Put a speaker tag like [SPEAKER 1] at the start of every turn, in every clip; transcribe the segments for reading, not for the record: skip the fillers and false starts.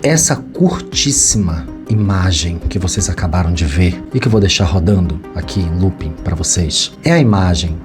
[SPEAKER 1] Essa curtíssima imagem que vocês acabaram de ver e que eu vou deixar rodando aqui em looping para vocês é a imagem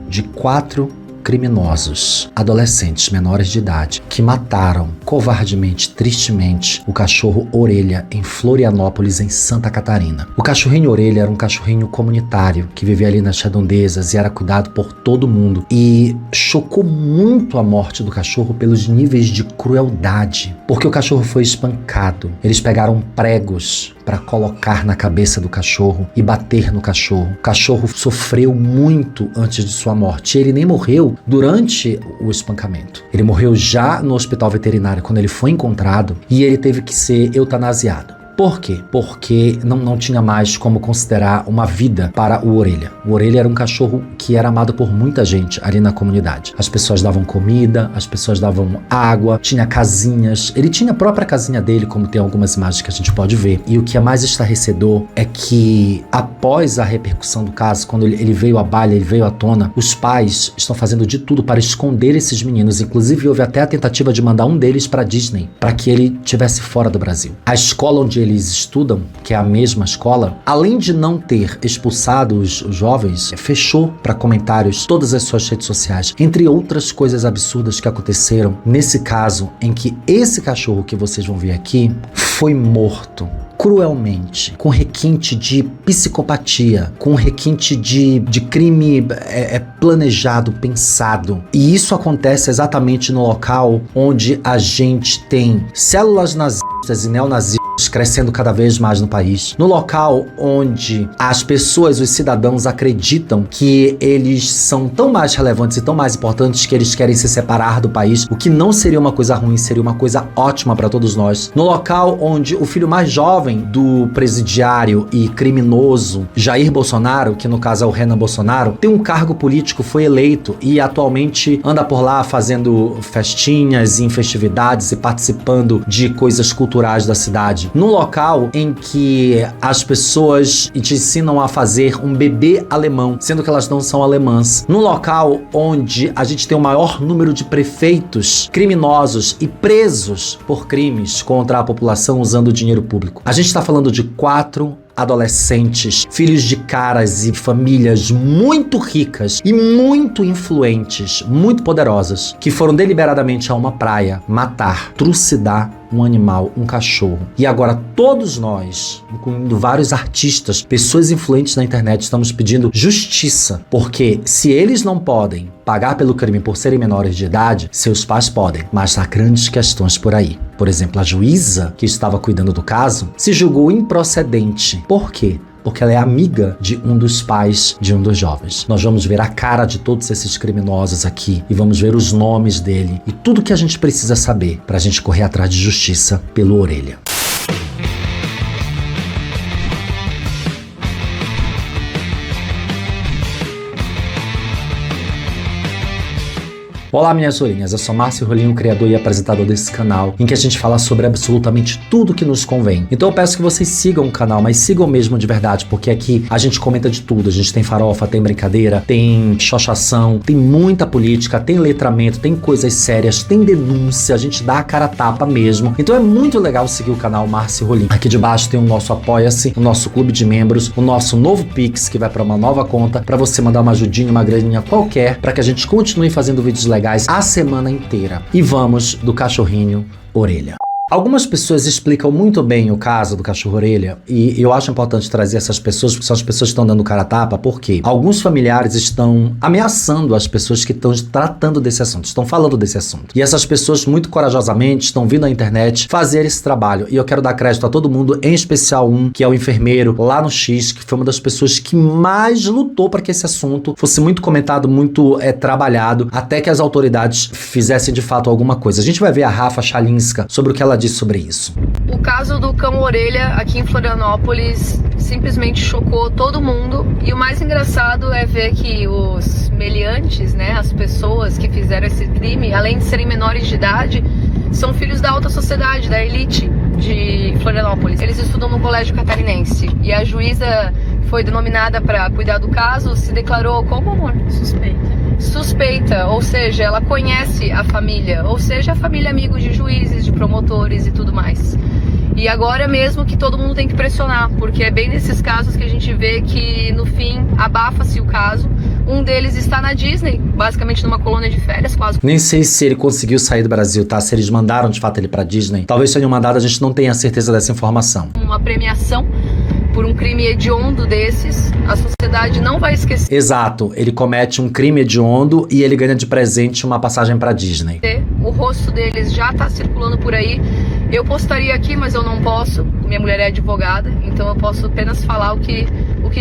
[SPEAKER 1] de 4 criminosos, adolescentes menores de idade, que mataram covardemente, tristemente, o cachorro Orelha em Florianópolis, em Santa Catarina. O cachorrinho Orelha era um cachorrinho comunitário que vivia ali nas redondezas e era cuidado por todo mundo. E chocou muito a morte do cachorro pelos níveis de crueldade, porque o cachorro foi espancado. Eles pegaram pregos para colocar na cabeça do cachorro e bater no cachorro. O cachorro sofreu muito antes de sua morte. Ele nem morreu durante o espancamento. Ele morreu já no hospital veterinário quando ele foi encontrado e ele teve que ser eutanasiado. Por quê? Porque não tinha mais como considerar uma vida para o Orelha. O Orelha era um cachorro que era amado por muita gente ali na comunidade. As pessoas davam comida, as pessoas davam água, tinha casinhas. Ele tinha a própria casinha dele, como tem algumas imagens que a gente pode ver. E o que é mais estarrecedor é que após a repercussão do caso, quando ele veio à baila, ele veio à tona, os pais estão fazendo de tudo para esconder esses meninos. Inclusive, houve até a tentativa de mandar um deles para Disney, para que ele estivesse fora do Brasil. A escola onde eles estudam, que é a mesma escola, além de não ter expulsado os jovens, fechou para comentários todas as suas redes sociais, entre outras coisas absurdas que aconteceram nesse caso, em que esse cachorro que vocês vão ver aqui foi morto cruelmente, com requinte de psicopatia, com requinte de crime planejado, pensado. E isso acontece exatamente no local onde a gente tem células nazistas e neonazistas crescendo cada vez mais no país. No local onde as pessoas, os cidadãos acreditam que eles são tão mais relevantes e tão mais importantes que eles querem se separar do país, o que não seria uma coisa ruim, seria uma coisa ótima para todos nós. No local onde o filho mais jovem do presidiário e criminoso Jair Bolsonaro, que no caso é o Renan Bolsonaro, tem um cargo político, foi eleito e atualmente anda por lá fazendo festinhas e festividades e participando de coisas culturais da cidade. Num local em que as pessoas te ensinam a fazer um bebê alemão, sendo que elas não são alemãs. Num local onde a gente tem o maior número de prefeitos criminosos e presos por crimes contra a população usando dinheiro público. A gente está falando de 4 adolescentes, filhos de caras e famílias muito ricas e muito influentes, muito poderosas, que foram deliberadamente a uma praia matar, trucidar um animal, um cachorro. E agora todos nós, incluindo vários artistas, pessoas influentes na internet, estamos pedindo justiça, porque se eles não podem pagar pelo crime por serem menores de idade, seus pais podem, mas há grandes questões por aí. Por exemplo, a juíza que estava cuidando do caso se julgou improcedente. Por quê? Porque ela é amiga de um dos pais de um dos jovens. Nós vamos ver a cara de todos esses criminosos aqui e vamos ver os nomes dele e tudo que a gente precisa saber para a gente correr atrás de justiça pelo Orelha. Olá, minhas orelhinhas, eu sou Márcio Rolinho, criador e apresentador desse canal, em que a gente fala sobre absolutamente tudo que nos convém. Então eu peço que vocês sigam o canal, mas sigam mesmo de verdade, porque aqui a gente comenta de tudo. A gente tem farofa, tem brincadeira, tem xoxação, tem muita política, tem letramento, tem coisas sérias, tem denúncia, a gente dá a cara a tapa mesmo. Então é muito legal seguir o canal Márcio Rolinho. Aqui debaixo tem o nosso Apoia-se, o nosso clube de membros, o nosso novo Pix, que vai para uma nova conta, para você mandar uma ajudinha, uma graninha qualquer, para que a gente continue fazendo vídeos legais a semana inteira. E vamos do cachorrinho Orelha. Algumas pessoas explicam muito bem o caso do cachorro Orelha e eu acho importante trazer essas pessoas, porque são as pessoas que estão dando cara a tapa, porque alguns familiares estão ameaçando as pessoas que estão tratando desse assunto, estão falando desse assunto. E essas pessoas muito corajosamente estão vindo à internet fazer esse trabalho. E eu quero dar crédito a todo mundo, em especial um que é o enfermeiro lá no X, que foi uma das pessoas que mais lutou para que esse assunto fosse muito comentado, muito trabalhado, até que as autoridades fizessem de fato alguma coisa. A gente vai ver a Rafa Chalinska sobre o que ela disse sobre isso.
[SPEAKER 2] O caso do cão Orelha aqui em Florianópolis simplesmente chocou todo mundo, e o mais engraçado é ver que os meliantes, né, as pessoas que fizeram esse crime, além de serem menores de idade, são filhos da alta sociedade, da elite de Florianópolis. Eles estudam no colégio catarinense e a juíza foi denominada para cuidar do caso, se declarou como, amor?
[SPEAKER 3] Suspeita.
[SPEAKER 2] suspeita, ou seja, ela conhece a família, ou seja, a família amigos de juízes, de promotores e tudo mais. E agora mesmo que todo mundo tem que pressionar, porque é bem nesses casos que a gente vê que no fim abafa-se o caso. Um deles está na Disney, basicamente numa colônia de férias, quase.
[SPEAKER 1] Nem sei se ele conseguiu sair do Brasil, tá? Se eles mandaram de fato ele pra Disney. Talvez tenham mandado, a gente não tenha certeza dessa informação.
[SPEAKER 2] Uma premiação por um crime hediondo desses, a sociedade não vai esquecer.
[SPEAKER 1] Exato, ele comete um crime hediondo e ele ganha de presente uma passagem pra Disney.
[SPEAKER 2] O rosto deles já tá circulando por aí. Eu postaria aqui, mas eu não posso. Minha mulher é advogada, então eu posso apenas falar o que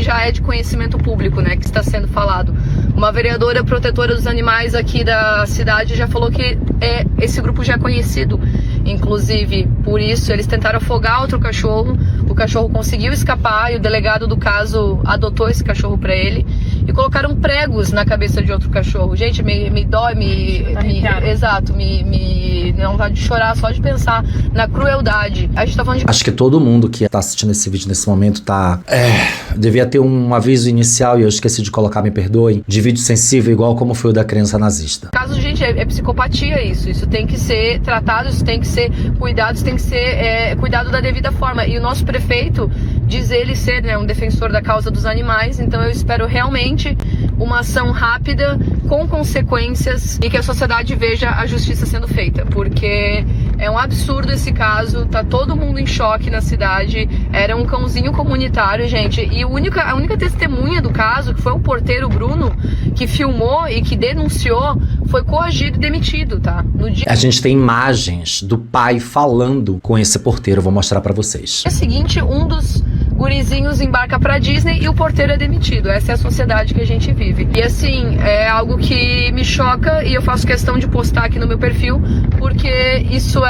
[SPEAKER 2] já é de conhecimento público, né, que está sendo falado. Uma vereadora protetora dos animais aqui da cidade já falou que esse grupo já é conhecido. Inclusive, por isso, eles tentaram afogar outro cachorro. O cachorro conseguiu escapar e o delegado do caso adotou esse cachorro para ele. E colocaram pregos na cabeça de outro cachorro. Gente, me dói, exato, me dá vontade de chorar só de pensar na crueldade. A gente tá falando de...
[SPEAKER 1] Acho que todo mundo que tá assistindo esse vídeo nesse momento tá... devia ter um aviso inicial e eu esqueci de colocar, me perdoem, de vídeo sensível igual como foi o da criança nazista.
[SPEAKER 2] Caso, gente, é psicopatia isso. Isso tem que ser tratado, isso tem que ser cuidado, isso tem que ser cuidado da devida forma. E o nosso prefeito diz ele ser, né, um defensor da causa dos animais, então eu espero realmente uma ação rápida, com consequências, e que a sociedade veja a justiça sendo feita, porque é um absurdo esse caso, tá todo mundo em choque na cidade, era um cãozinho comunitário, gente, e a única testemunha do caso, que foi o porteiro Bruno, que filmou e que denunciou, foi coagido e demitido, tá? No dia...
[SPEAKER 1] A gente tem imagens do pai falando com esse porteiro, vou mostrar pra vocês.
[SPEAKER 2] No dia seguinte, um dos gurizinhos embarca pra Disney e o porteiro é demitido. Essa é a sociedade que a gente vive. E assim, é algo que me choca e eu faço questão de postar aqui no meu perfil, porque isso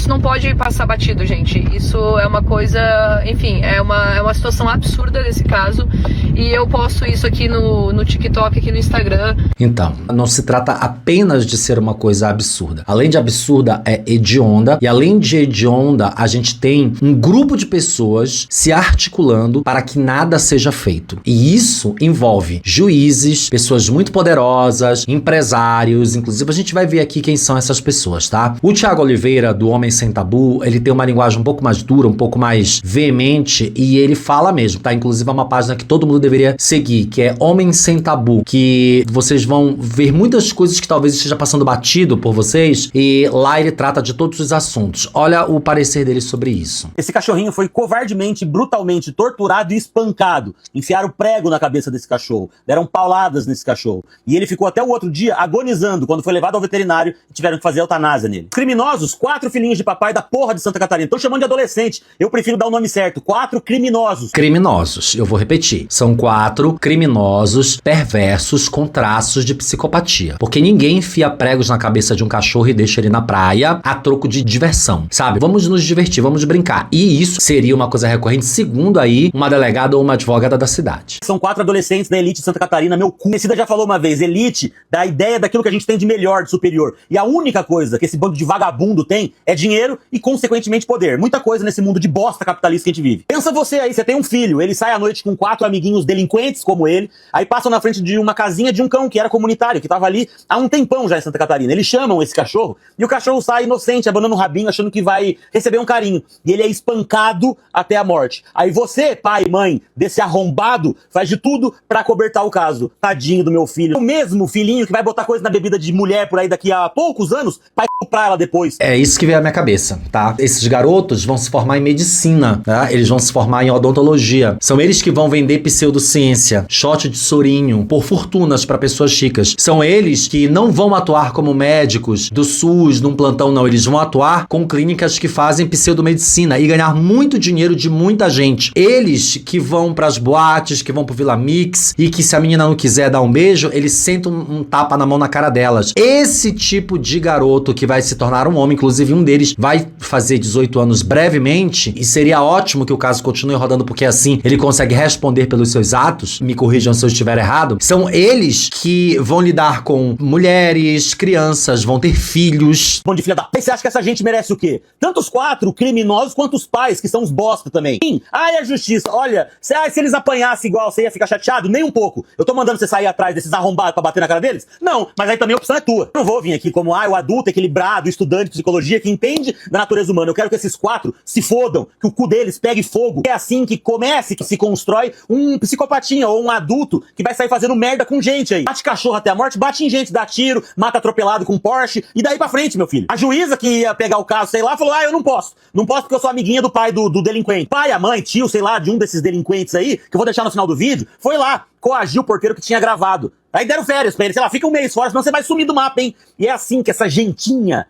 [SPEAKER 2] não pode passar batido, gente. Isso é uma coisa, enfim, é uma situação absurda desse caso. E eu posto isso aqui no TikTok, aqui no Instagram.
[SPEAKER 1] Então, não se trata apenas de ser uma coisa absurda. Além de absurda, é hedionda. E além de hedionda, a gente tem um grupo de pessoas se articulando para que nada seja feito. E isso envolve juízes, pessoas muito poderosas, empresários. Inclusive, a gente vai ver aqui quem são essas pessoas, tá? O Thiago Oliveira, do Homem Sem Tabu, ele tem uma linguagem um pouco mais dura, um pouco mais veemente, e ele fala mesmo, tá? Inclusive, é uma página que todo mundo deveria seguir, que é Homem Sem Tabu, que vocês vão ver muitas coisas que talvez esteja passando batido por vocês, e lá ele trata de todos os assuntos. Olha o parecer dele sobre isso.
[SPEAKER 3] Esse cachorrinho foi covardemente, brutalmente torturado e espancado. Enfiaram prego na cabeça desse cachorro, deram pauladas nesse cachorro. E ele ficou até o outro dia agonizando quando foi levado ao veterinário e tiveram que fazer eutanásia nele. Criminosos, 4 filhinhos de papai da porra de Santa Catarina. Estão chamando de adolescente. Eu prefiro dar o nome certo. 4 criminosos.
[SPEAKER 1] Criminosos, eu vou repetir. São 4 criminosos perversos com traços de psicopatia. Porque ninguém enfia pregos na cabeça de um cachorro e deixa ele na praia a troco de diversão, sabe? Vamos nos divertir, vamos brincar. E isso seria uma coisa recorrente, segundo aí uma delegada ou uma advogada da cidade.
[SPEAKER 3] São 4 adolescentes da elite de Santa Catarina, meu cu. Cida já falou uma vez, elite dá a ideia daquilo que a gente tem de melhor, de superior. E a única coisa que esse bando de vagabundo tem é dinheiro e, consequentemente, poder. Muita coisa nesse mundo de bosta capitalista que a gente vive. Pensa você aí, você tem um filho, ele sai à noite com 4 amiguinhos delinquentes como ele, aí passam na frente de uma casinha de um cão que era comunitário, que tava ali há um tempão já em Santa Catarina. Eles chamam esse cachorro e o cachorro sai inocente, abanando o rabinho, achando que vai receber um carinho. E ele é espancado até a morte. Aí você, pai e mãe desse arrombado, faz de tudo pra cobertar o caso. Tadinho do meu filho. O mesmo filhinho que vai botar coisa na bebida de mulher por aí daqui a poucos anos, vai pra ela depois.
[SPEAKER 1] É isso que veio à minha cabeça, tá? Esses garotos vão se formar em medicina, tá? Eles vão se formar em odontologia. São eles que vão vender pseudociência, shot de sorinho, por fortunas pra pessoas ricas. São eles que não vão atuar como médicos do SUS, num plantão, não. Eles vão atuar com clínicas que fazem pseudomedicina e ganhar muito dinheiro de muita gente. Eles que vão pras boates, que vão pro Vila Mix e que se a menina não quiser dar um beijo, eles sentam um tapa na mão na cara delas. Esse tipo de garoto que que vai se tornar um homem. Inclusive, um deles vai fazer 18 anos brevemente, e seria ótimo que o caso continue rodando, porque assim ele consegue responder pelos seus atos. Me corrijam se eu estiver errado. São eles que vão lidar com mulheres, crianças, vão ter filhos.
[SPEAKER 3] Bom de filha da p... Você acha que essa gente merece o quê? Tanto os 4 criminosos quanto os pais, que são os bosta também. Sim. Ai, a justiça. Olha, se eles apanhassem igual, você ia ficar chateado? Nem um pouco. Eu tô mandando você sair atrás desses arrombados pra bater na cara deles? Não, mas aí também a opção é tua. Eu não vou vir aqui como, o adulto equilibrado, estudante de psicologia, que entende da natureza humana. Eu quero que esses 4 se fodam, que o cu deles pegue fogo. É assim que comece, que se constrói um psicopatinha ou um adulto que vai sair fazendo merda com gente aí. Bate cachorro até a morte, bate em gente, dá tiro, mata atropelado com Porsche, e daí pra frente, meu filho. A juíza que ia pegar o caso, sei lá, falou, eu não posso. Não posso porque eu sou amiguinha do pai do delinquente. Pai, a mãe, tio, sei lá, de um desses delinquentes aí, que eu vou deixar no final do vídeo, foi lá, coagiu o porteiro que tinha gravado. Aí deram férias pra ele, sei lá, fica um mês fora, senão você vai sumir do mapa, hein? E é assim que essa gentinha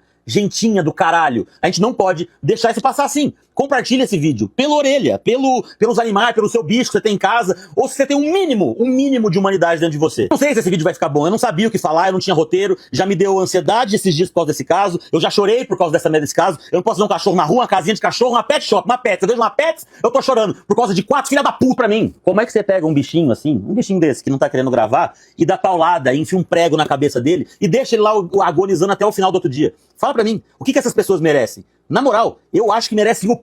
[SPEAKER 3] do caralho, a gente não pode deixar isso passar assim. Compartilha esse vídeo pela orelha, pelos animais, pelo seu bicho que você tem em casa, ou se você tem um mínimo de humanidade dentro de você. Não sei se esse vídeo vai ficar bom, eu não sabia o que falar, eu não tinha roteiro, já me deu ansiedade esses dias por causa desse caso, eu já chorei por causa dessa merda desse caso, eu não posso ver um cachorro na rua, uma casinha de cachorro, uma pet shop, uma pet, eu vejo uma pet, eu tô chorando por causa de 4 filha da puta pra mim. Como é que você pega um bichinho assim, um bichinho desse que não tá querendo gravar, e dá paulada, e enfia um prego na cabeça dele, e deixa ele lá agonizando até o final do outro dia? Fala pra mim, o que essas pessoas merecem? Na moral, eu acho que merecem o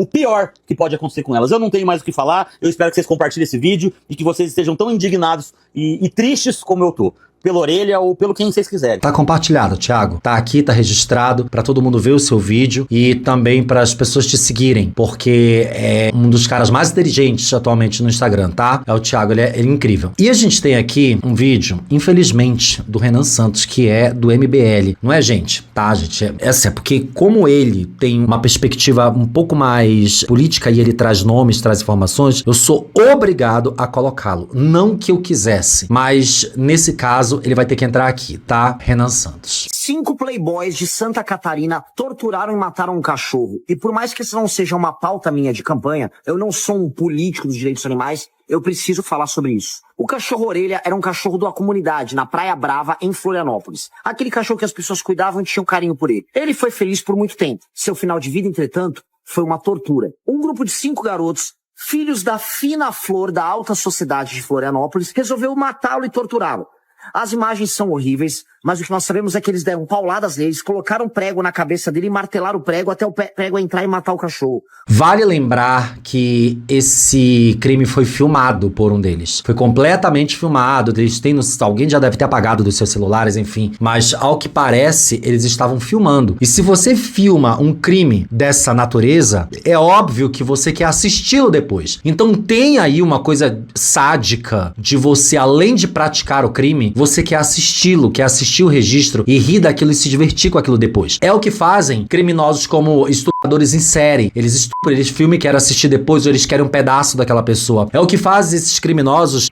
[SPEAKER 3] pior que pode acontecer com elas. Eu não tenho mais o que falar, eu espero que vocês compartilhem esse vídeo e que vocês estejam tão indignados e tristes como eu tô. Pela orelha ou pelo quem vocês quiserem.
[SPEAKER 1] Tá compartilhado, Thiago. Tá aqui, tá registrado pra todo mundo ver o seu vídeo e também para as pessoas te seguirem, porque é um dos caras mais inteligentes atualmente no Instagram, tá? É o Thiago, ele é incrível. E a gente tem aqui um vídeo, infelizmente, do Renan Santos, que é do MBL. Não é, gente? Tá, gente? É porque como ele tem uma perspectiva um pouco mais política e ele traz nomes, traz informações, eu sou obrigado a colocá-lo. Não que eu quisesse, mas nesse caso ele vai ter que entrar aqui, tá? Renan Santos.
[SPEAKER 4] 5 playboys de Santa Catarina torturaram e mataram um cachorro. E por mais que isso não seja uma pauta minha de campanha, eu não sou um político dos direitos animais, eu preciso falar sobre isso. O cachorro orelha era um cachorro de uma comunidade na Praia Brava, em Florianópolis. Aquele cachorro que as pessoas cuidavam e tinham carinho por ele. Ele foi feliz por muito tempo. Seu final de vida, entretanto, foi uma tortura. Um grupo de 5 garotos, filhos da fina flor da alta sociedade de Florianópolis, resolveu matá-lo e torturá-lo. As imagens são horríveis, mas o que nós sabemos é que eles deram pauladas neles, colocaram prego na cabeça dele e martelaram o prego até o prego entrar e matar o cachorro.
[SPEAKER 1] Vale lembrar que esse crime foi filmado por um deles. Foi completamente filmado. Eles têm, alguém já deve ter apagado dos seus celulares, enfim. Mas ao que parece, eles estavam filmando. E se você filma um crime dessa natureza, é óbvio que você quer assisti-lo depois. Então tem aí uma coisa sádica de você, além de praticar o crime, você quer assisti-lo, quer assistir o registro e rir daquilo e se divertir com aquilo depois. É o que fazem criminosos como estupradores em série. Eles estupram, eles filmam e querem assistir depois, ou eles querem um pedaço daquela pessoa. É o que fazem esses criminosos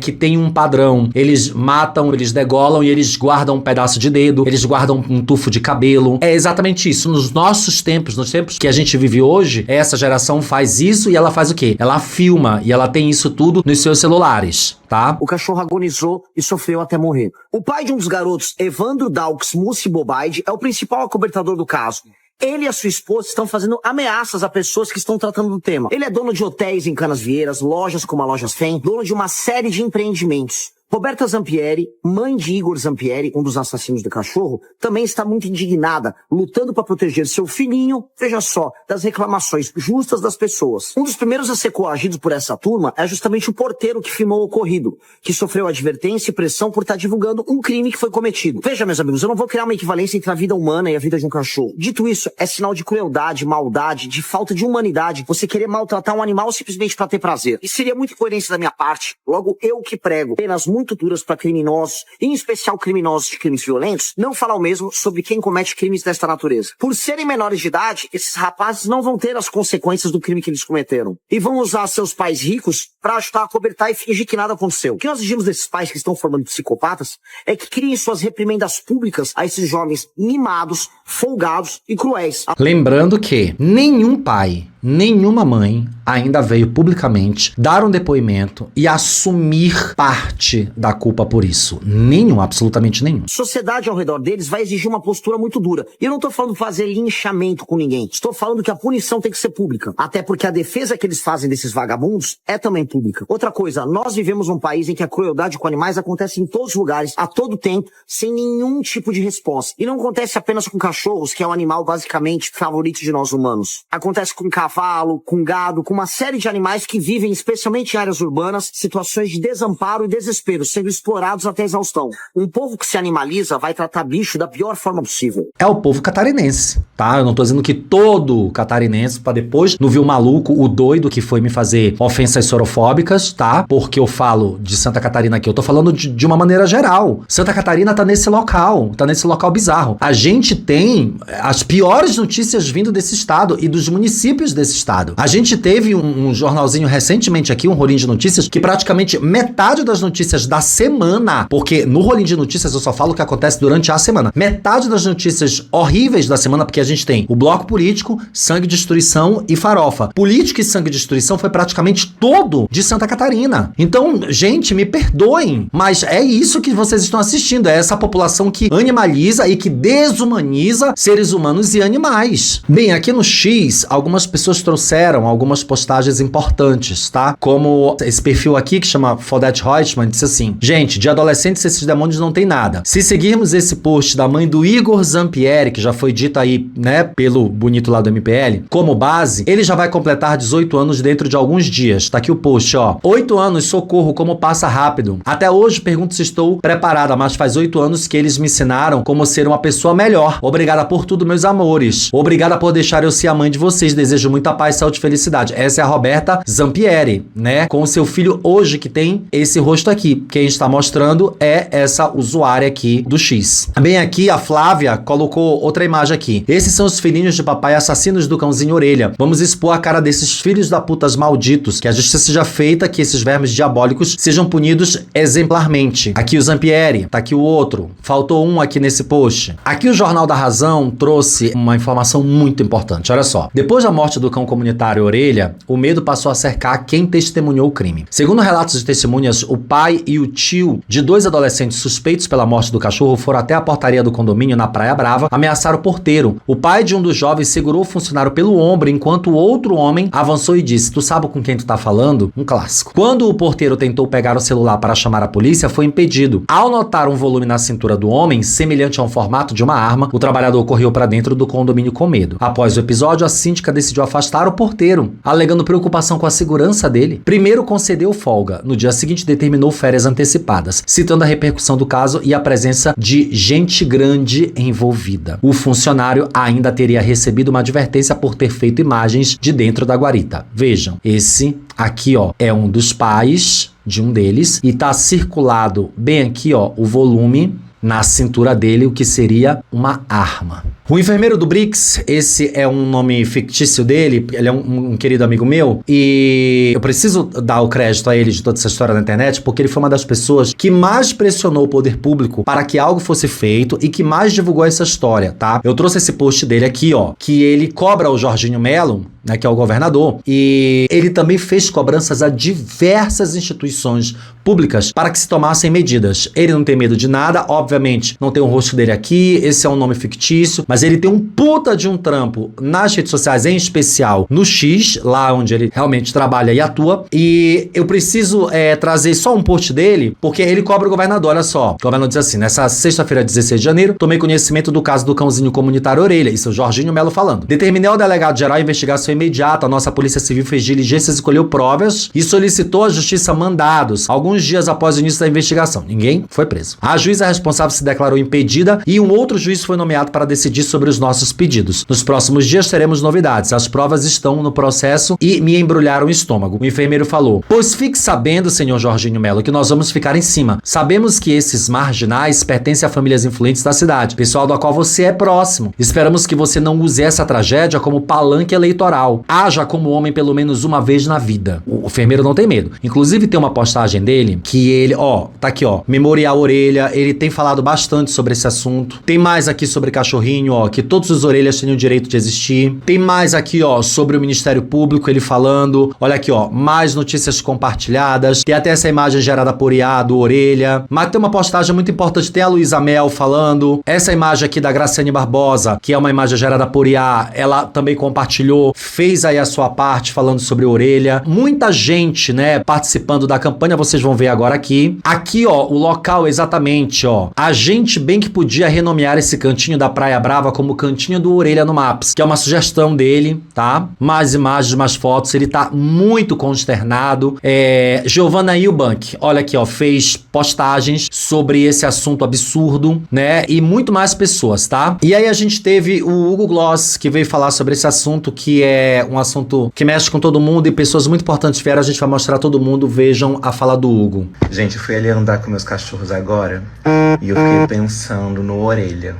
[SPEAKER 1] que tem um padrão. Eles matam, eles degolam e eles guardam um pedaço de dedo, eles guardam um tufo de cabelo. É exatamente isso. Nos nossos tempos, nos tempos que a gente vive hoje, essa geração faz isso e ela faz o quê? Ela filma e ela tem isso tudo nos seus celulares, tá?
[SPEAKER 4] O cachorro agonizou e sofreu até morrer. O pai de um dos garotos, Evandro Daux Mussi Bobaide, é o principal acobertador do caso. Ele e a sua esposa estão fazendo ameaças a pessoas que estão tratando do tema. Ele é dono de hotéis em Canasvieiras, lojas como a Lojas Fem, dono de uma série de empreendimentos. Roberta Zampieri, mãe de Igor Zampieri, um dos assassinos do cachorro, também está muito indignada, lutando para proteger seu filhinho, veja só, das reclamações justas das pessoas. Um dos primeiros a ser coagido por essa turma é justamente o porteiro que filmou o ocorrido, que sofreu advertência e pressão por estar divulgando um crime que foi cometido. Veja, meus amigos, eu não vou criar uma equivalência entre a vida humana e a vida de um cachorro. Dito isso, é sinal de crueldade, maldade, de falta de humanidade você querer maltratar um animal simplesmente para ter prazer. E seria muita incoerência da minha parte, logo eu que prego penas muito duras para criminosos, em especial criminosos de crimes violentos, não falar o mesmo sobre quem comete crimes desta natureza. Por serem menores de idade, esses rapazes não vão ter as consequências do crime que eles cometeram. E vão usar seus pais ricos para ajudar a cobertar e fingir que nada aconteceu. O que nós exigimos desses pais que estão formando psicopatas é que criem suas reprimendas públicas a esses jovens mimados, folgados e cruéis.
[SPEAKER 1] Lembrando que nenhum pai nenhuma mãe ainda veio publicamente dar um depoimento e assumir parte da culpa por isso. Nenhum, absolutamente nenhum.
[SPEAKER 4] A sociedade ao redor deles vai exigir uma postura muito dura. E eu não tô falando fazer linchamento com ninguém. Estou falando que a punição tem que ser pública. Até porque a defesa que eles fazem desses vagabundos é também pública. Outra coisa, nós vivemos num país em que a crueldade com animais acontece em todos os lugares, a todo tempo, sem nenhum tipo de resposta. E não acontece apenas com cachorros, que é o animal basicamente favorito de nós humanos. Acontece com cavalo, com gado, com uma série de animais que vivem, especialmente em áreas urbanas, situações de desamparo e desespero, sendo explorados até exaustão. Um povo que se animaliza vai tratar bicho da pior forma possível.
[SPEAKER 1] É o povo catarinense, tá? Eu não tô dizendo que todo catarinense, pra depois não vir o maluco, o doido que foi me fazer ofensas sorofóbicas, tá? Porque eu falo de Santa Catarina aqui, eu tô falando de uma maneira geral. Santa Catarina tá nesse local bizarro. A gente tem as piores notícias vindo desse estado e dos municípios desse estado. A gente teve um jornalzinho recentemente aqui, um rolinho de notícias, que praticamente metade das notícias da semana, porque no rolinho de notícias eu só falo o que acontece durante a semana, metade das notícias horríveis da semana, porque a gente tem o bloco político, sangue, destruição e farofa. Político e sangue e destruição foi praticamente todo de Santa Catarina. Então, gente, me perdoem, mas é isso que vocês estão assistindo, é essa população que animaliza e que desumaniza seres humanos e animais. Bem, aqui no X, algumas pessoas trouxeram algumas postagens importantes, tá? Como esse perfil aqui, que chama Fodette Reutemann, disse assim: gente, de adolescentes esses demônios não tem nada. Se seguirmos esse post da mãe do Igor Zampieri, que já foi dito aí, né, pelo bonito lá do MPL, como base, ele já vai completar 18 anos dentro de alguns dias. Tá aqui o post, ó. 8 anos, socorro, como passa rápido. Até hoje pergunto se estou preparada, mas faz 8 anos que eles me ensinaram como ser uma pessoa melhor. Obrigada por tudo, meus amores. Obrigada por deixar eu ser a mãe de vocês. Desejo muita paz, saúde e felicidade. Essa é a Roberta Zampieri, né? Com o seu filho hoje, que tem esse rosto aqui. Quem está mostrando é essa usuária aqui do X. Bem, aqui a Flávia colocou outra imagem aqui. Esses são os filhinhos de papai assassinos do cãozinho orelha. Vamos expor a cara desses filhos da putas malditos. Que a justiça seja feita, que esses vermes diabólicos sejam punidos exemplarmente. Aqui o Zampieri, tá aqui o outro. Faltou um aqui nesse post. Aqui o Jornal da Razão trouxe uma informação muito importante. Olha só. Depois da morte do cão comunitário Orelha, o medo passou a cercar quem testemunhou o crime. Segundo relatos de testemunhas, o pai e o tio de 2 adolescentes suspeitos pela morte do cachorro foram até a portaria do condomínio na Praia Brava ameaçar o porteiro. O pai de um dos jovens segurou o funcionário pelo ombro enquanto o outro homem avançou e disse: tu sabe com quem tu tá falando? Um clássico. Quando o porteiro tentou pegar o celular para chamar a polícia, foi impedido. Ao notar um volume na cintura do homem, semelhante a um formato de uma arma, o trabalhador correu para dentro do condomínio com medo. Após o episódio, a síndica decidiu afastar o porteiro, alegando preocupação com a segurança dele. Primeiro concedeu folga, no dia seguinte determinou férias antecipadas, citando a repercussão do caso e a presença de gente grande envolvida. O funcionário ainda teria recebido uma advertência por ter feito imagens de dentro da guarita. Vejam, esse aqui, ó, é um dos pais de um deles e tá circulado bem aqui, ó, o volume na cintura dele, o que seria uma arma. O enfermeiro do Brix, esse é um nome fictício dele, ele é um querido amigo meu, e eu preciso dar o crédito a ele de toda essa história na internet, porque ele foi uma das pessoas que mais pressionou o poder público para que algo fosse feito e que mais divulgou essa história, tá? Eu trouxe esse post dele aqui, ó, que ele cobra o Jorginho Melo, né, que é o governador, e ele também fez cobranças a diversas instituições públicas para que se tomassem medidas. Ele não tem medo de nada, obviamente não tem o rosto dele aqui, esse é um nome fictício, mas ele tem um puta de um trampo nas redes sociais, em especial no X, lá onde ele realmente trabalha e atua, e eu preciso trazer só um post dele, porque ele cobra o governador. Olha só, o governador diz assim: nessa sexta-feira, 16 de janeiro, tomei conhecimento do caso do cãozinho comunitário Orelha, isso é o Jorginho Melo falando. Determinei ao delegado-geral a investigação imediata, a nossa Polícia Civil fez diligências e colheu provas e solicitou à Justiça mandados, alguns dias após o início da investigação. Ninguém foi preso. A juíza responsável se declarou impedida e um outro juiz foi nomeado para decidir sobre os nossos pedidos. Nos próximos dias teremos novidades. As provas estão no processo e me embrulharam o estômago. O enfermeiro falou: pois fique sabendo, senhor Jorginho Melo, que nós vamos ficar em cima. Sabemos que esses marginais pertencem a famílias influentes da cidade, pessoal do qual você é próximo. Esperamos que você não use essa tragédia como palanque eleitoral. Haja como homem pelo menos uma vez na vida. O enfermeiro não tem medo. Inclusive tem uma postagem dele que ele, ó, tá aqui, ó, Memorial Orelha, ele tem falado bastante sobre esse assunto. Tem mais aqui sobre cachorrinho, ó, que todos os orelhas têm o direito de existir. Tem mais aqui, ó, sobre o Ministério Público, ele falando. Olha aqui, ó, mais notícias compartilhadas. Tem até essa imagem gerada por IA do Orelha. Mas tem uma postagem muito importante, tem a Luísa Mel falando. Essa imagem aqui da Graciane Barbosa, que é uma imagem gerada por IA, ela também compartilhou, fez aí a sua parte falando sobre Orelha. Muita gente, né, participando da campanha, vocês vão ver agora aqui. Aqui, ó, o local exatamente, ó. A gente bem que podia renomear esse cantinho da Praia Brava como Cantinho do Orelha no Maps, que é uma sugestão dele, tá? Mais imagens, mais fotos, ele tá muito consternado. Giovanna Eubank, olha aqui, ó, fez postagens sobre esse assunto absurdo, né? E muito mais pessoas, tá? E aí a gente teve o Hugo Gloss, que veio falar sobre esse assunto, que é um assunto que mexe com todo mundo e pessoas muito importantes vieram. A gente vai mostrar a todo mundo, vejam a fala do Hugo.
[SPEAKER 5] Gente, eu fui ali andar com meus cachorros agora e eu fiquei pensando no Orelha.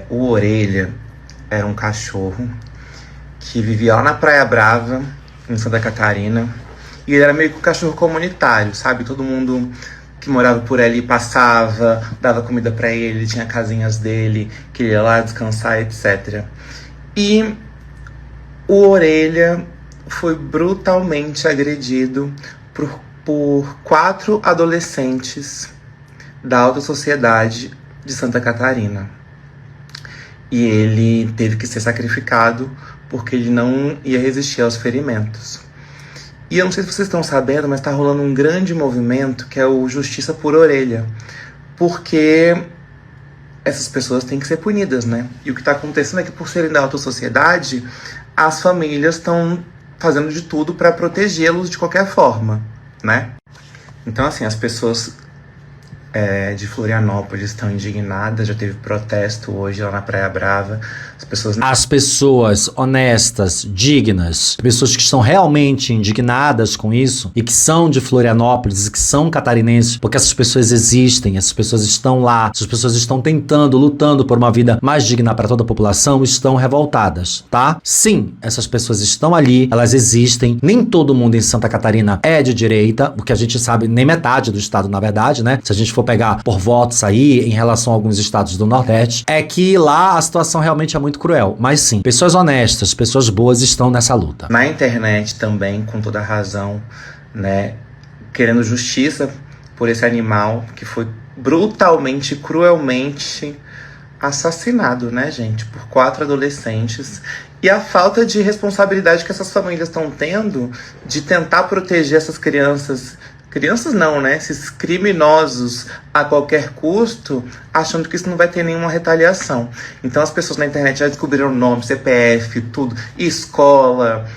[SPEAKER 5] O Orelha era um cachorro que vivia lá na Praia Brava, em Santa Catarina, e ele era meio que um cachorro comunitário, sabe? Todo mundo que morava por ali passava, dava comida pra ele, tinha casinhas dele, que ele ia lá descansar, etc. E o Orelha foi brutalmente agredido por 4 adolescentes da alta sociedade de Santa Catarina. E ele teve que ser sacrificado porque ele não ia resistir aos ferimentos. E eu não sei se vocês estão sabendo, mas tá rolando um grande movimento que é o Justiça por Orelha. Porque essas pessoas têm que ser punidas, né? E o que tá acontecendo é que, por serem da alta sociedade, as famílias estão fazendo de tudo para protegê-los de qualquer forma, né? Então, assim, as pessoas de Florianópolis estão indignadas, já teve protesto hoje lá na Praia Brava.
[SPEAKER 1] As pessoas honestas, dignas, pessoas que estão realmente indignadas com isso e que são de Florianópolis e que são catarinenses, porque essas pessoas existem, essas pessoas estão lá, essas pessoas estão tentando, lutando por uma vida mais digna para toda a população, estão revoltadas, tá? Sim, essas pessoas estão ali, elas existem. Nem todo mundo em Santa Catarina é de direita, porque a gente sabe nem metade do estado, na verdade, né? Se a gente for pegar por votos aí em relação a alguns estados do Nordeste, é que lá a situação realmente é muito cruel. Mas sim, pessoas honestas, pessoas boas estão nessa luta.
[SPEAKER 5] Na internet também, com toda razão, né? Querendo justiça por esse animal que foi brutalmente, cruelmente assassinado, né, gente? Por 4 adolescentes. E a falta de responsabilidade que essas famílias estão tendo de tentar proteger essas crianças. Crianças não, né? Esses criminosos a qualquer custo, achando que isso não vai ter nenhuma retaliação. Então as pessoas na internet já descobriram nome, CPF, tudo, escola.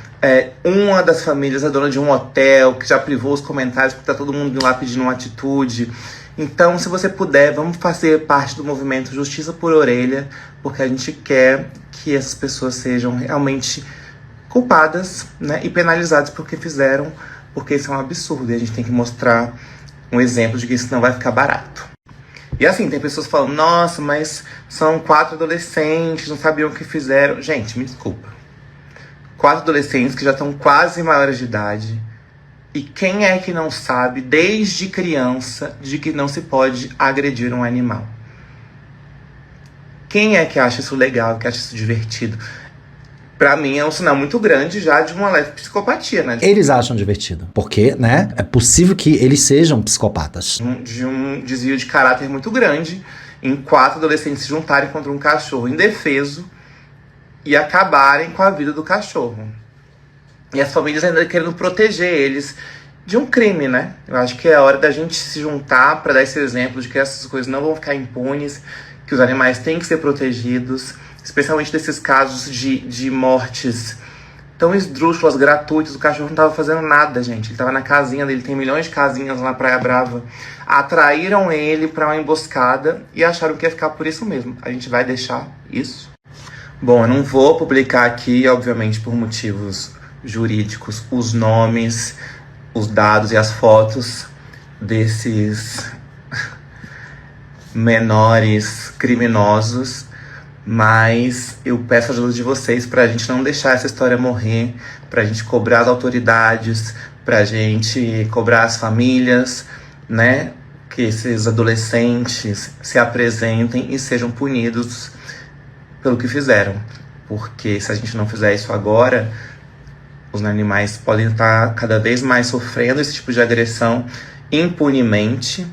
[SPEAKER 5] Uma das famílias é dona de um hotel, que já privou os comentários, porque tá todo mundo lá pedindo uma atitude. Então, se você puder, vamos fazer parte do movimento Justiça por Orelha, porque a gente quer que essas pessoas sejam realmente culpadas, né? E penalizadas por que fizeram, porque isso é um absurdo e a gente tem que mostrar um exemplo de que isso não vai ficar barato. E assim, tem pessoas falando, nossa, mas são 4 adolescentes, não sabiam o que fizeram. Gente, me desculpa. 4 adolescentes que já estão quase maiores de idade. E quem é que não sabe, desde criança, de que não se pode agredir um animal? Quem é que acha isso legal, que acha isso divertido? Pra mim é um sinal muito grande já de uma leve psicopatia, né?
[SPEAKER 1] Eles acham divertido, porque, né, é possível que eles sejam psicopatas.
[SPEAKER 5] De um desvio de caráter muito grande em 4 adolescentes se juntarem contra um cachorro indefeso e acabarem com a vida do cachorro. E as famílias ainda querendo proteger eles de um crime, né? Eu acho que é a hora da gente se juntar para dar esse exemplo de que essas coisas não vão ficar impunes, que os animais têm que ser protegidos, especialmente desses casos de mortes tão esdrúxulas, gratuitas. O cachorro não estava fazendo nada, gente. Ele estava na casinha dele, tem milhões de casinhas lá na Praia Brava. Atraíram ele para uma emboscada e acharam que ia ficar por isso mesmo. A gente vai deixar isso? Bom, eu não vou publicar aqui, obviamente, por motivos jurídicos, os nomes, os dados e as fotos desses menores criminosos, mas eu peço a ajuda de vocês pra gente não deixar essa história morrer, pra gente cobrar as autoridades, pra gente cobrar as famílias, né? Que esses adolescentes se apresentem e sejam punidos pelo que fizeram. Porque se a gente não fizer isso agora, os animais podem estar cada vez mais sofrendo esse tipo de agressão impunemente.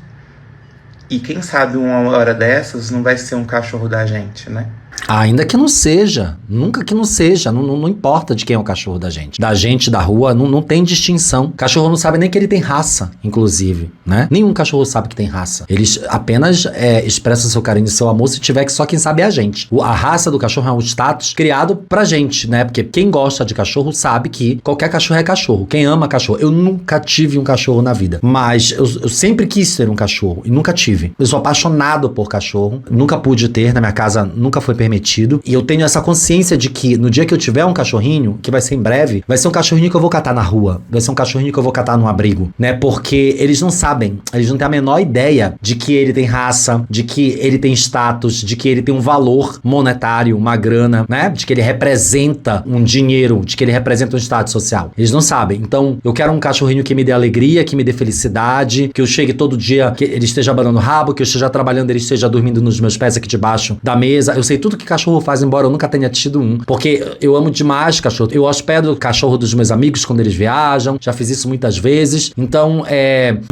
[SPEAKER 5] E quem sabe uma hora dessas não vai ser um cachorro da gente, né?
[SPEAKER 1] Ainda que não seja, nunca que não seja, não importa de quem é o cachorro da gente. Da gente, da rua, não tem distinção. Cachorro não sabe nem que ele tem raça, inclusive, né? Nenhum cachorro sabe que tem raça. Eles apenas expressam seu carinho e seu amor se tiver que só quem sabe é a gente. A raça do cachorro é um status criado pra gente, né? Porque quem gosta de cachorro sabe que qualquer cachorro é cachorro. Quem ama cachorro. Eu nunca tive um cachorro na vida, mas eu sempre quis ter um cachorro e nunca tive. Eu sou apaixonado por cachorro, nunca pude ter, na minha casa nunca foi permitido. E eu tenho essa consciência de que no dia que eu tiver um cachorrinho, que vai ser em breve, vai ser um cachorrinho que eu vou catar na rua, vai ser um cachorrinho que eu vou catar num abrigo, né? Porque eles não sabem, eles não têm a menor ideia de que ele tem raça, de que ele tem status, de que ele tem um valor monetário, uma grana, né? De que ele representa um dinheiro, de que ele representa um status social. Eles não sabem. Então, eu quero um cachorrinho que me dê alegria, que me dê felicidade, que eu chegue todo dia, que ele esteja abanando o rabo, que eu esteja trabalhando, ele esteja dormindo nos meus pés aqui debaixo da mesa. Eu sei tudo que cachorro faz, embora eu nunca tenha tido um, porque eu amo demais cachorro. Eu hospedo o cachorro dos meus amigos quando eles viajam, já fiz isso muitas vezes. Então,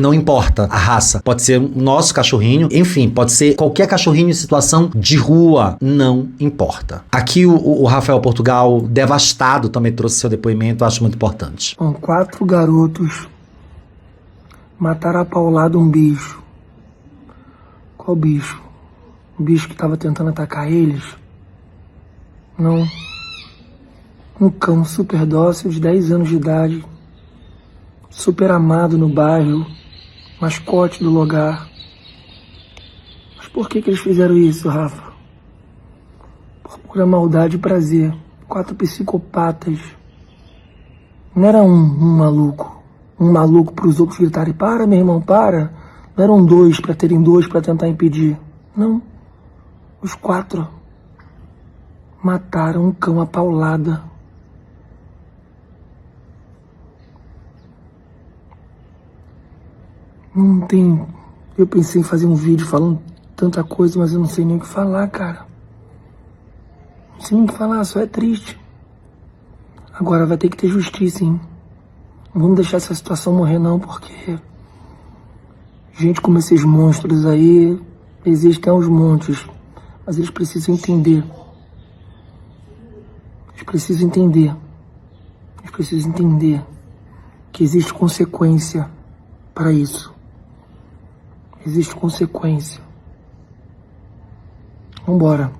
[SPEAKER 1] não importa a raça. Pode ser o nosso cachorrinho, enfim, pode ser qualquer cachorrinho em situação de rua, não importa. Aqui o Rafael Portugal, devastado, também trouxe seu depoimento, acho muito importante.
[SPEAKER 6] 4 garotos mataram a paulada um bicho. Qual bicho? O bicho que estava tentando atacar eles? Não. Um cão super dócil de 10 anos de idade, super amado no bairro, mascote do lugar. Mas por que eles fizeram isso, Rafa? Por pura maldade e prazer. 4 psicopatas. Não era um maluco. Um maluco para os outros gritarem, para, meu irmão, para. Não eram 2 para terem 2 para tentar impedir. Não. Os 4 mataram um cão a paulada. Não tem... Eu pensei em fazer um vídeo falando tanta coisa, mas eu não sei nem o que falar, cara. Não sei nem o que falar, só é triste. Agora vai ter que ter justiça, hein? Não vamos deixar essa situação morrer não, porque... gente como esses monstros aí, existem aos montes. Mas eles precisam entender. Eles precisam entender. Eles precisam entender que existe consequência para isso. Existe consequência. Vambora.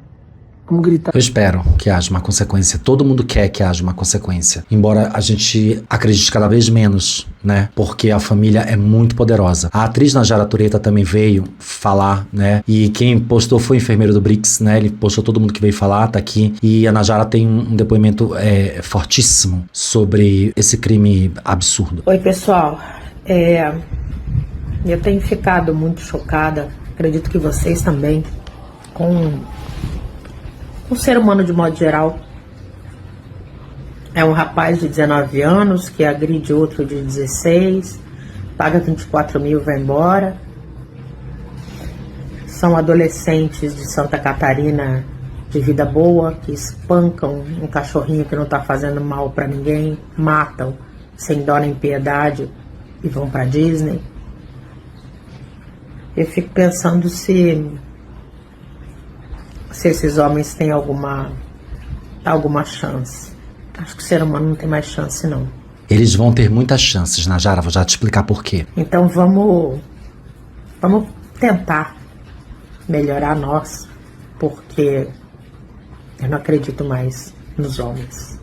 [SPEAKER 6] Vamos gritar.
[SPEAKER 1] Eu espero que haja uma consequência. Todo mundo quer que haja uma consequência. Embora a gente acredite cada vez menos, né? Porque a família é muito poderosa. A atriz Najara Tureta também veio falar, né? E quem postou foi o enfermeiro do Brix, né? Ele postou todo mundo que veio falar, tá aqui. E a Najara tem um depoimento fortíssimo sobre esse crime absurdo.
[SPEAKER 7] Oi, pessoal. Eu tenho ficado muito chocada, acredito que vocês também, com o ser humano de modo geral. É um rapaz de 19 anos que agride outro de 16, paga 24 mil e vai embora. São adolescentes de Santa Catarina de vida boa que espancam um cachorrinho que não está fazendo mal para ninguém, matam sem dó nem piedade e vão para Disney. Eu fico pensando se esses homens têm alguma chance. Acho que o ser humano não tem mais chance, não.
[SPEAKER 1] Eles vão ter muitas chances, Najara, vou já te explicar por quê.
[SPEAKER 7] Então vamos tentar melhorar nós, porque eu não acredito mais nos homens.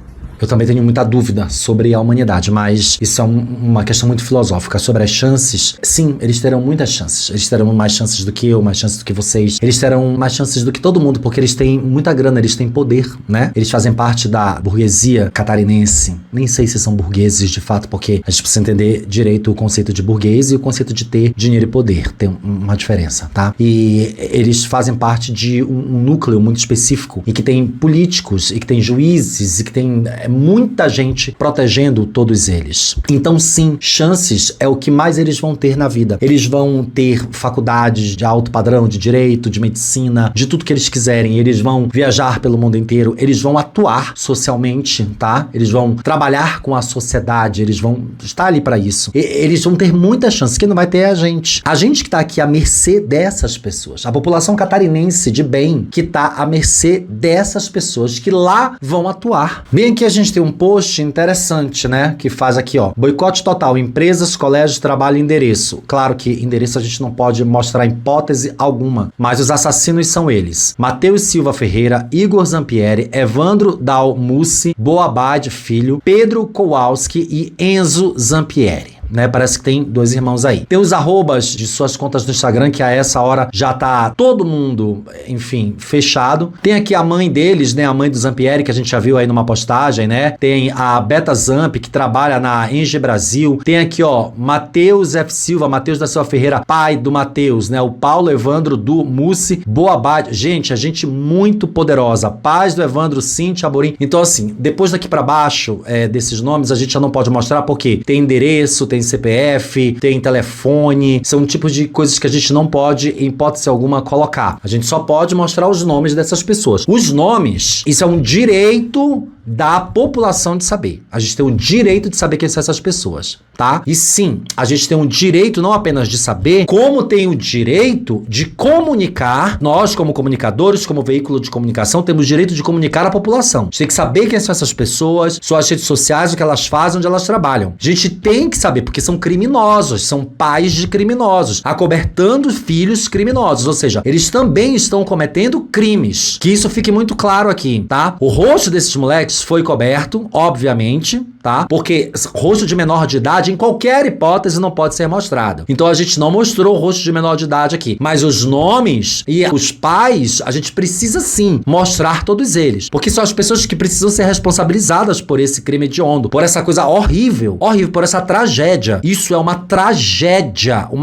[SPEAKER 1] Eu também tenho muita dúvida sobre a humanidade, mas isso é uma questão muito filosófica. Sobre as chances, sim, eles terão muitas chances. Eles terão mais chances do que eu, mais chances do que vocês. Eles terão mais chances do que todo mundo, porque eles têm muita grana, eles têm poder, né? Eles fazem parte da burguesia catarinense. Nem sei se são burgueses de fato, porque a gente precisa entender direito o conceito de burguês e o conceito de ter dinheiro e poder. Tem uma diferença, tá? E eles fazem parte de um núcleo muito específico e que tem políticos, e que tem juízes, e que tem muita gente protegendo todos eles. Então sim, chances é o que mais eles vão ter na vida. Eles vão ter faculdades de alto padrão, de direito, de medicina, de tudo que eles quiserem. Eles vão viajar pelo mundo inteiro, eles vão atuar socialmente, tá? Eles vão trabalhar com a sociedade, eles vão estar ali pra isso. Eles vão ter muita chance. Quem não vai ter é a gente. A gente que tá aqui à mercê dessas pessoas. A população catarinense de bem que tá à mercê dessas pessoas que lá vão atuar. Bem aqui a gente tem um post interessante, né? Que faz aqui, ó. Boicote total. Empresas, colégios, trabalho e endereço. Claro que endereço a gente não pode mostrar hipótese alguma, mas os assassinos são eles. Matheus Silva Ferreira, Igor Zampieri, Evandro Dalmucci, Boabad Filho, Pedro Kowalski e Enzo Zampieri. Né? Parece que tem 2 irmãos aí. Tem os arrobas de suas contas no Instagram, que a essa hora já tá todo mundo, enfim, fechado. Tem aqui a mãe deles, né? A mãe do Zampieri, que a gente já viu aí numa postagem, né? Tem a Beta Zamp, que trabalha na Enge Brasil. Tem aqui, ó, Matheus F. Silva, Matheus da Silva Ferreira, pai do Matheus, né? O Paulo Evandro do Mussi, Boabad. Gente, a gente muito poderosa. Paz do Evandro, Cintia Amorim. Então, assim, depois daqui pra baixo, desses nomes, a gente já não pode mostrar, porque tem endereço, tem CPF, tem telefone, são tipos de coisas que a gente não pode, em hipótese alguma, colocar. A gente só pode mostrar os nomes dessas pessoas. Os nomes, isso é um direito da população de saber. A gente tem o direito de saber quem são essas pessoas, tá? E sim, a gente tem um direito não apenas de saber, como tem o direito de comunicar. Nós, como comunicadores, como veículo de comunicação, temos o direito de comunicar à população. A gente tem que saber quem são essas pessoas, suas redes sociais, o que elas fazem, onde elas trabalham. A gente tem que saber, porque são criminosos, são pais de criminosos, acobertando filhos criminosos, ou seja, eles também estão cometendo crimes. Que isso fique muito claro aqui, tá? O rosto desses moleques foi coberto, obviamente, tá? Porque rosto de menor de idade, em qualquer hipótese, não pode ser mostrado. Então a gente não mostrou o rosto de menor de idade aqui. Mas os nomes e os pais, a gente precisa sim mostrar todos eles. Porque são as pessoas que precisam ser responsabilizadas por esse crime hediondo, por essa coisa horrível, por essa tragédia. Isso é uma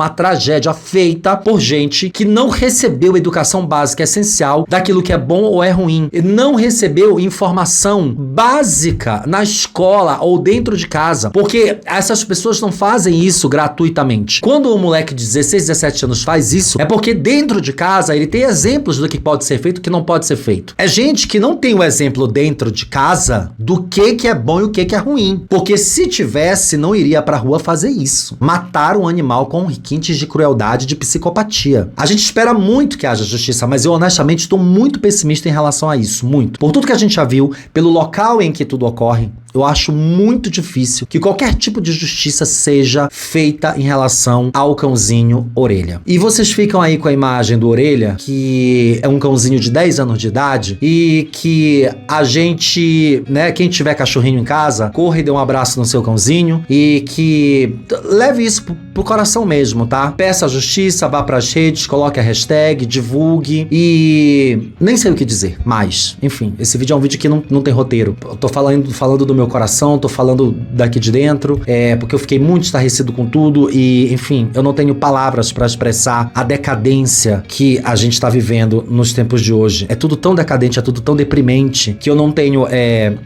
[SPEAKER 1] tragédia feita por gente que não recebeu educação básica essencial daquilo que é bom ou é ruim. E não recebeu informação básica na escola ou dentro de casa, porque essas pessoas não fazem isso gratuitamente. Quando um moleque de 16, 17 anos faz isso, é porque dentro de casa ele tem exemplos do que pode ser feito e o que não pode ser feito. É gente que não tem o exemplo dentro de casa do que é bom e o que é ruim, porque se tivesse, não iria pra rua fazer isso. Matar um animal com requintes de crueldade, de psicopatia. A gente espera muito que haja justiça, mas eu honestamente estou muito pessimista em relação a isso, muito. Por tudo que a gente já viu, pelo local em que tudo ocorre, eu acho muito difícil que qualquer tipo de justiça seja feita em relação ao cãozinho Orelha. E vocês ficam aí com a imagem do Orelha, que é um cãozinho de 10 anos de idade, e que a gente, né, quem tiver cachorrinho em casa, corra e dê um abraço no seu cãozinho, e que leve isso pro coração mesmo, tá? Peça a justiça, vá pras redes, coloque a hashtag, divulgue, e nem sei o que dizer, mas, enfim, esse vídeo é um vídeo que não tem roteiro. Eu tô falando do meu coração, tô falando daqui de dentro, porque eu fiquei muito estarrecido com tudo e, enfim, eu não tenho palavras pra expressar a decadência que a gente tá vivendo nos tempos de hoje. É tudo tão decadente, é tudo tão deprimente, que eu não tenho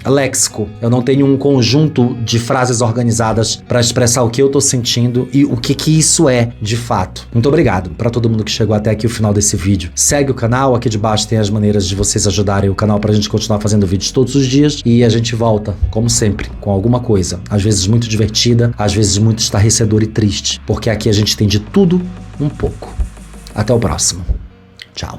[SPEAKER 1] léxico, eu não tenho um conjunto de frases organizadas pra expressar o que eu tô sentindo e o que isso é, de fato. Muito obrigado pra todo mundo que chegou até aqui o final desse vídeo. Segue o canal, aqui de baixo tem as maneiras de vocês ajudarem o canal pra gente continuar fazendo vídeos todos os dias e a gente volta, como sempre, com alguma coisa, às vezes muito divertida, às vezes muito estarrecedora e triste, porque aqui a gente tem de tudo um pouco. Até o próximo. Tchau.